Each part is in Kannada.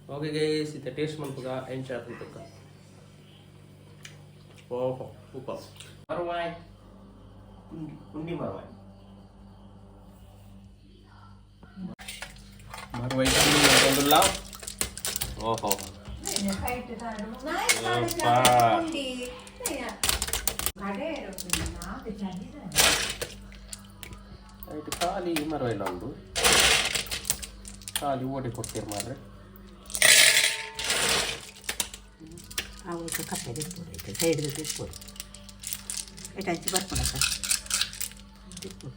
ओके गाइस इथे टेस्ट म्हणतो एंड आता का ओहो ऊपर मरवाई कुंडी मरवाई कुंडी ओहो ಖಾಲಿ ಮರವೆಲ್ಲ ಉಂಟು ಖಾಲಿ ಓಡಿ ಕೊಡ್ತೀರಿ ಮಾರ್ರೆ ಅವತ್ತು ಕಪ್ಪೆ ತಿಕ್ಬೋದು ಸೈಡ್ಗೆ ತಿಕ್ಬೋದು ಎಷ್ಟು ಹಂಚಿ ಬರ್ಕೊಳಕ್ಕ ತಿಕ್ಬೋದು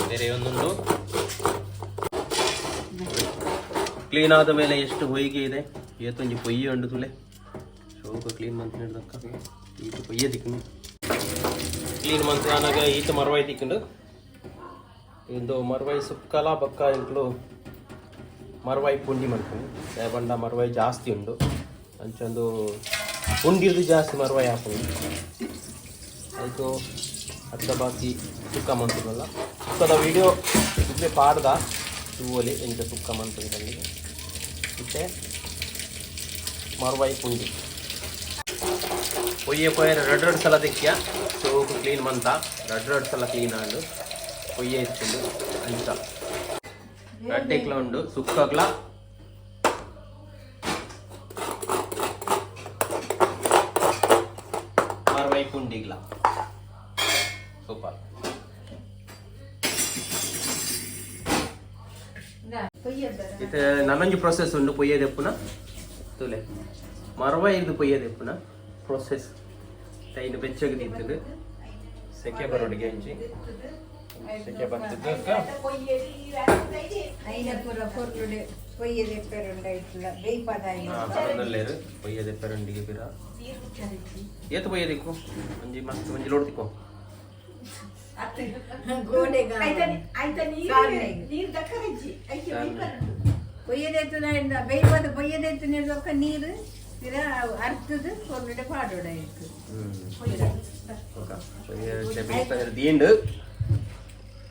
ಬೇರೆ ಒಂದೊಂದು ಕ್ಲೀನ್ ಆದ ಮೇಲೆ ಎಷ್ಟು ಹೊಯ್ಗೆ ಇದೆ ಇವತ್ತೊಂದು ಪೊಯ್ಯೆ ಉಂಡು ತುಳೆ ಶೋಕ ಕ್ಲೀನ್ ಮಂತ್ ಹಿಡ್ದಕ್ಕ ಈತ ಪೊಯ್ಯೆ ತಿಕ್ಕು ಕ್ಲೀನ್ ಮಂತ್ ನಾನಾಗ ಈತ ಮರವಾಯಿ ತಿಕ್ಕೊಂಡು ಇಂದು ಮರವಾಯಿ ಸುಕ್ಕಲ ಬಕ್ಕ ಇಂಕ್ಲು ಮರವಾಯಿ ಪುಂಡಿ ಮಾಡ್ಕೊಂಡು ಬಂಡ ಮರವಾಯಿ ಜಾಸ್ತಿ ಉಂಡು ಅಂಚೊಂದು ಪುಂಡಿರ್ದು ಜಾಸ್ತಿ ಮರವಾಯಿ ಹಾಕೊಂಡು ಆಯಿತು ಅರ್ಧ ಬಾಕಿ ಸುಕ್ಕ ಮಂತಲ್ಲ ಸುಕ್ಕದ ವಿಡಿಯೋ ಇದ್ರೆ ಪಾಡ್ದ ಹೂವಲ್ಲಿ ಎಂತ ಸುಕ್ಕ ಮಂತಲ್ಲಿ ಮತ್ತೆ ಮರವಾಯಿ ಪುಂಡಿ ಪೊಯ್ಯೆ ಎರಡು ಸಲ ತೆಕ್ಕಿಯ ಸೋಕು ಕ್ಲೀನ್ ಮಂತ ಎರಡು ಸಲ ಕ್ಲೀನ್ ಆಡು ಪೊಯ್ಯೆ ಎತ್ಕೊಂಡು ಅಂತ ರಡ್ಡೆಕ್ಲ ಉಂಡು ಸುಕ್ಕಗ್ಲ ಮರವಾಯಿ ಪುಂಡಿಗ್ಲ ಸೂಪರ್ ಇದು ನನ್ನೊಂದು ಪ್ರೊಸೆಸ್ ಉಂಡು ಪೊಯ್ಯದೆಪ್ಪುನ ತುಲೆ ಮರವಾಯಿದು ಪೊಯ್ಯದೆಪ್ಪುನ ಪ್ರೊಸೆಸ್ ಟೈನ್ ಬೆಚ್ಚಗೆ ತಿಂತದು ಸೆಕೆ ಬರೋಡಿಗೆ ಹಂಚಿ ಸೆಕೆ ಬರ್ತಿದ್ದು ಪೊಯ್ಯದೆಪ್ಪೆರಂಡಿಗೆ ಬಿರ ಏತು ಪೊಯ್ಯದಿಕ್ಕು ಒಂಜಿ ಮಸ್ತ್ ಒಂಜಿ ಲೋಡ್ ತಿಕ್ಕೋ പൊയ്യതെത്തുന്ന നീര് അറുത്തത് കൊണ്ടിട്ട് പാടോടായിരിക്കും തീയുണ്ട്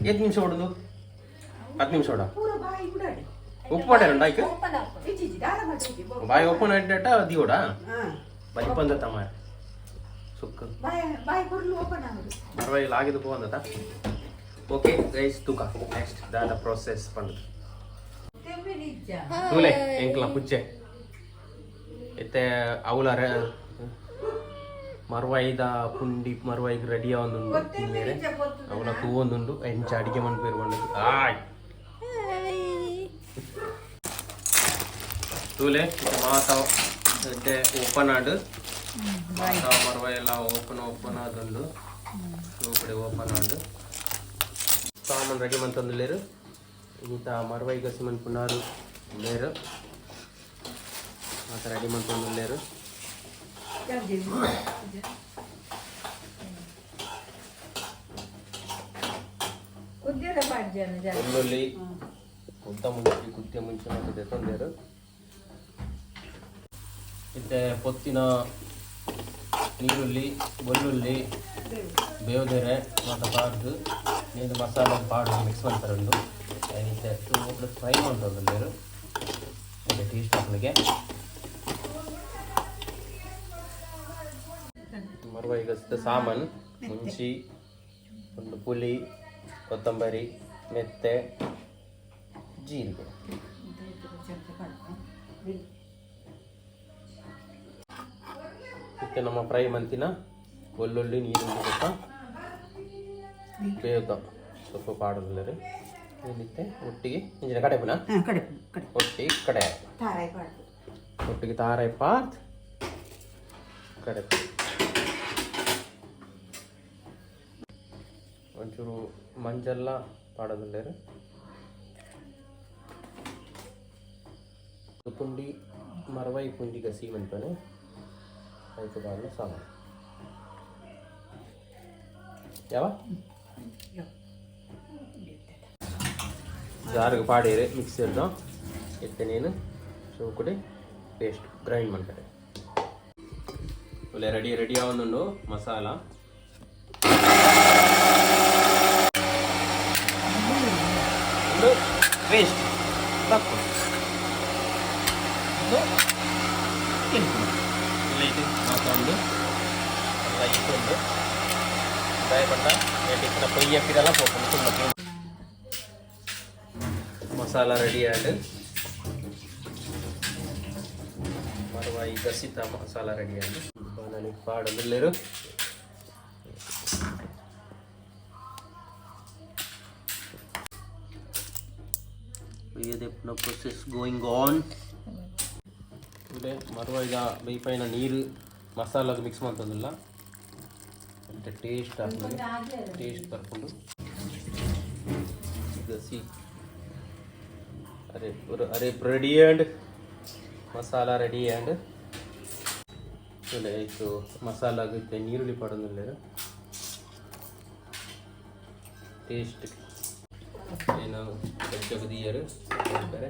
ഏത് നിമിഷം ഓടുന്നു 10 നിമിഷം ഓടാ ഉപ്പ് പാടരുണ്ടായിക്ക് ബായ് ഓപ്പൺ ആയിട്ടാ തീയോടാ വലിപ്പം തമാ ಸುಕ್ಕ ಪರವಾಗಿಲ್ಲ ಆಗಿದ್ದು ಹೋಗಂದತ ಓಕೆ ಗೈಸ್ ತೂಕ ನೆಕ್ಸ್ಟ್ ದಾದ ಪ್ರೊಸೆಸ್ ಪಂಡು ತೂಲೆ ಎಂಕ್ಲ ಪುಚ್ಚೆ ಎತ್ತೆ ಅವಲ ಮರವಾಯಿದ ಪುಂಡಿ ಮರವಾಯಿಗೆ ರೆಡಿ ಆವೊಂದುಂಡು ಬೇರೆ ಅವಲ ತೂವೊಂದುಂಡು ಎಂಚ ಅಡಿಗೆ ಮನ್ಪೇರು ಬಂದು ಆಯ್ ತೂಲೆ ಮಾತ ಓಪನ್ ಆಡು ಮರವಾಯಿ ಎಲ್ಲ ಓಪನ್ ಆದುಂಡು ಕಡೆ ಓಪನ್ ಆಡು ಸಾಮಾನು ರೆಡಿ ಮಂತಂದು ಲೇರು ಇಂಥ ಮರವಾಯಿ ಗಸಿ ಮನ್ಪುನಾರು ಲೇರು ಮಾತ ರೆಡಿ ಮಂತಂದು ಲೇರು ಬೆಳ್ಳುಳ್ಳಿ ಕುದ್ದ ಮುಂಚೆ ಮತ್ತೆ ತೊಂದೇರು ಇತ್ತೆ ಪೊತ್ತಿನ ನೀರುಳ್ಳಿ ಬೆಳ್ಳುಳ್ಳಿ ಬೇವುದೆರೆ ಮತ್ತು ಪಾಡ್ದು ನೀರು ಮಸಾಲೆ ಪಾಡು ಮಿಕ್ಸ್ ಮಾಡ್ತಾರೆ ಉಂಡು ಏನಿದೆ ಫ್ರೈ ಮಾಡ್ತಾರೆ ಬೇರು ಮತ್ತೆ ಟೇಸ್ಟ್ ಹಾಕಲಿಕ್ಕೆ ಮರವಾಯಿ ಗಸಿದ ಸಾಮಾನು ಮುಂಚಿ ಒಂದು ಪುಳಿ ಕೊತ್ತಂಬರಿ ಮೆತ್ತೆ ಜೀರಿಗೆ ಮತ್ತೆ ನಮ್ಮ ಫ್ರೈ ಮಂತಿನ ಬೆಳ್ಳುಳ್ಳಿ ನೀರು ಸ್ವಲ್ಪ ಬೇವ್ತ ಸ್ವಲ್ಪ ಪಾಡೋದಿಲ್ಲ ಏನಿತ್ತೆ ಒಟ್ಟಿಗೆ ಇಂಜಿನ ಕಡೆ ಪುನಃ ಒಟ್ಟಿಗೆ ಕಡೆ ಒಟ್ಟಿಗೆ ತಾರಾಯಿ ಪಾರ್ತ್ ಕಡೆ ಒಂಚೂರು ಮಂಜೆಲ್ಲ ಪಾಡೋದಿಲ್ಲ ಪುಂಡಿ ಮರವಾಯಿ ಪುಂಡಿ ಗಸಿ ಮಂತಾನೆ ಆಯ್ತು ಬಾರ್ಲು ಸಾಮಾನು ಯಾವ ಜಾರಿಗೆ ಪಾಡೇರೆ ಮಿಕ್ಸರ್ದು ಎತ್ತೆ ನೀನು ಶೋ ಕೊಡಿ ಪೇಸ್ಟ್ ಗ್ರೈಂಡ್ ಮಾಡ್ತಾರೆ ಒಳ್ಳೆ ರೆಡಿ ಆವೊಂದುಂಡು ಮಸಾಲ. ಒಂದು ಪೇಸ್ಟ್ ತಕ್ಕು ಇದು ಹಾಕೊಂಡು ಇಟ್ಟೊಂದು ಭಯಪಟ್ಟ ಎಟ್ಟಿನ ಪೊಯ್ಯ ಪಿರಲ್ಲ ಹೋಗ್ಕೊಂಡು ತುಂಬ ಮಸಾಲ ರೆಡಿ ಆಯ್ತು. ಮರವಾಯಿ ಗಸಿತ ಮಸಾಲ ರೆಡಿ ಆಯ್ತು. ನನಗೆ ಪಾಡಲ್ಲರು the process going on. ಮರವಾಯಿದ ಬೈಪೈನ ನೀರು ಮಸಾಲದ ಮಿಕ್ಸ್ ಮಾಡ್ತಂದಿಲ್ಲ ಅಂತ ಟೇಸ್ಟ್ ಆಗ್ತದೆ. ಟೇಸ್ಟ್ ಬರ್ಕೊಂಡು ಗಸಿ ಅರೆ ready and masala ready and ಆಯಿತು. ಮಸಾಲ ಆಗುತ್ತೆ ನೀರುಳ್ಳಿ ಪಡೋದಿಲ್ಲ ಟೇಸ್ಟ್ ಏನು ಬೆಚ್ಚಗದಿಯರು ಹೇಳ್ತಾರೆ.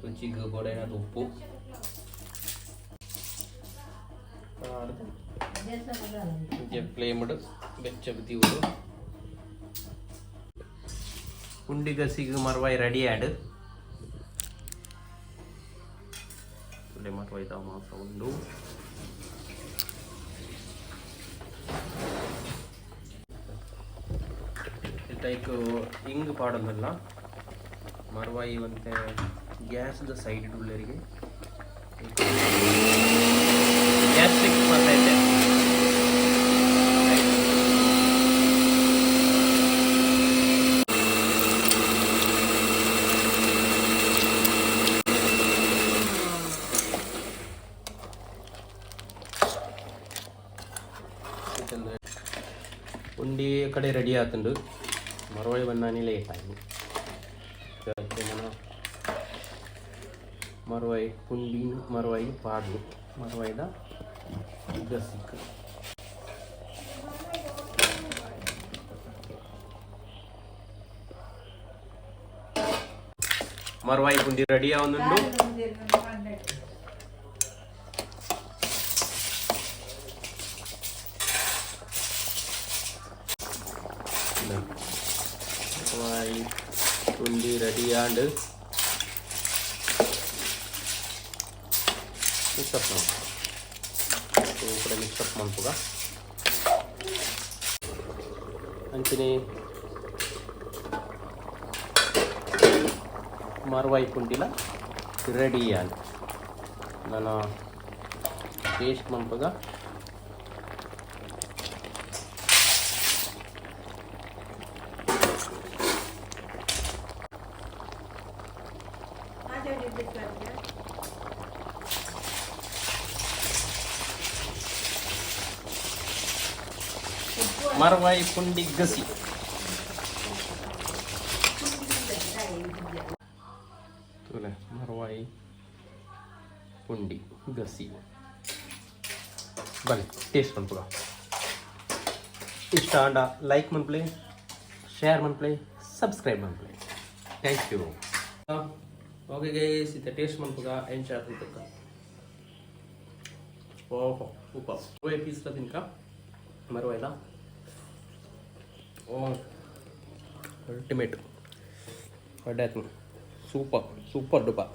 ರುಚಿಗೆ ಬೋಡೈನ ಉಪ್ಪು ಫ್ಲೇಮ್ಡ್ ಬೆಚ್ಚಗದಿಯುವುದು ಉಂಡಿ ಗಸಿಗೆ ಮರವಾಯಿ ರೆಡಿ ಆ್ಯಡ್ ಮರವಾಯ್ದ ಮಾಂಸ ಒಂದು ಲೈಕ್ ಹಿಂಗೆ ಪಾಡೋದಲ್ಲ ಮರವಾಯಿ ಮತ್ತೆ ಗ್ಯಾಸ್ದ ಸೈಡ್ ಇಡುವರಿಗೆ ಗ್ಯಾಸ್ಟ್ರಿಕ್ ಮಾಡ್ತೈತೆ. ಉಂಡಿ ಕಡೆ ರೆಡಿ ಆತಂಡು ಮರವಾಯಿ ಬನ್ನಾನಿ ಲೇಟ್ ಆಗಿ ಮರವಾಯಿ ಪುಂಡಿ ಮರವಾಯಿ ಪಾಡ್ಲು ಮರವಾಯಿದ ಗಸಿಕ್ ಮರವಾಯಿ ಪುಂಡಿ ರೆಡಿ ಆವೊಂದುಂಡು. ಮರವಾಯಿ ಪುಂಡಿ ರೆಡಿ ಆಂಡ್ ಮಿಕ್ಸಪ್ ನಾವು ಕೂಡ ಮಿಕ್ಸಪ್ ಮಾಡ್ಬೋದ ಅಂಚನೆ ಮರವಾಯಿ ಪುಂಡಿಲ ರೆಡಿ ಆಂಡ್ ನಾನು ಟೇಸ್ಟ್ ಮಾಡ್ಬೋದ. ಮರವಾಯಿ ಪುಂಡಿ ಗಸಿ ಮರವಾಯಿ ಪುಂಡಿ ಗಸಿ ಬನ್ನಿ ಟೇಸ್ಟ್ ಮಾಡ್ಬೋದ. ಇಷ್ಟ ಆಂಡ ಲೈಕ್ ಮನ್ಪ್ಲೆ, ಶೇರ್ ಮನ್ಪ್ಲೆ, ಸಬ್ಸ್ಕ್ರೈಬ್ ಮನ್ಪ್ಲೆ. Thank you. ಓಕೆ ಗೈಸ್, ಇದು ಟೇಸ್ಟ್ ಮಾಡ್ಬೋದ ಎಂಚ ಆಗ್ತಕ್ಕ ಓಹೋ ಸೂಪರ್. ಮರವಾಯಿ ಪೀಸ್ಲ ತಿನ್ಕ ಮರವಾಯಿದ ಅಲ್ಟಿಮೇಟ್ ಒಡ್ಡೆ ಸೂಪರ್ ಡೂಪರ್.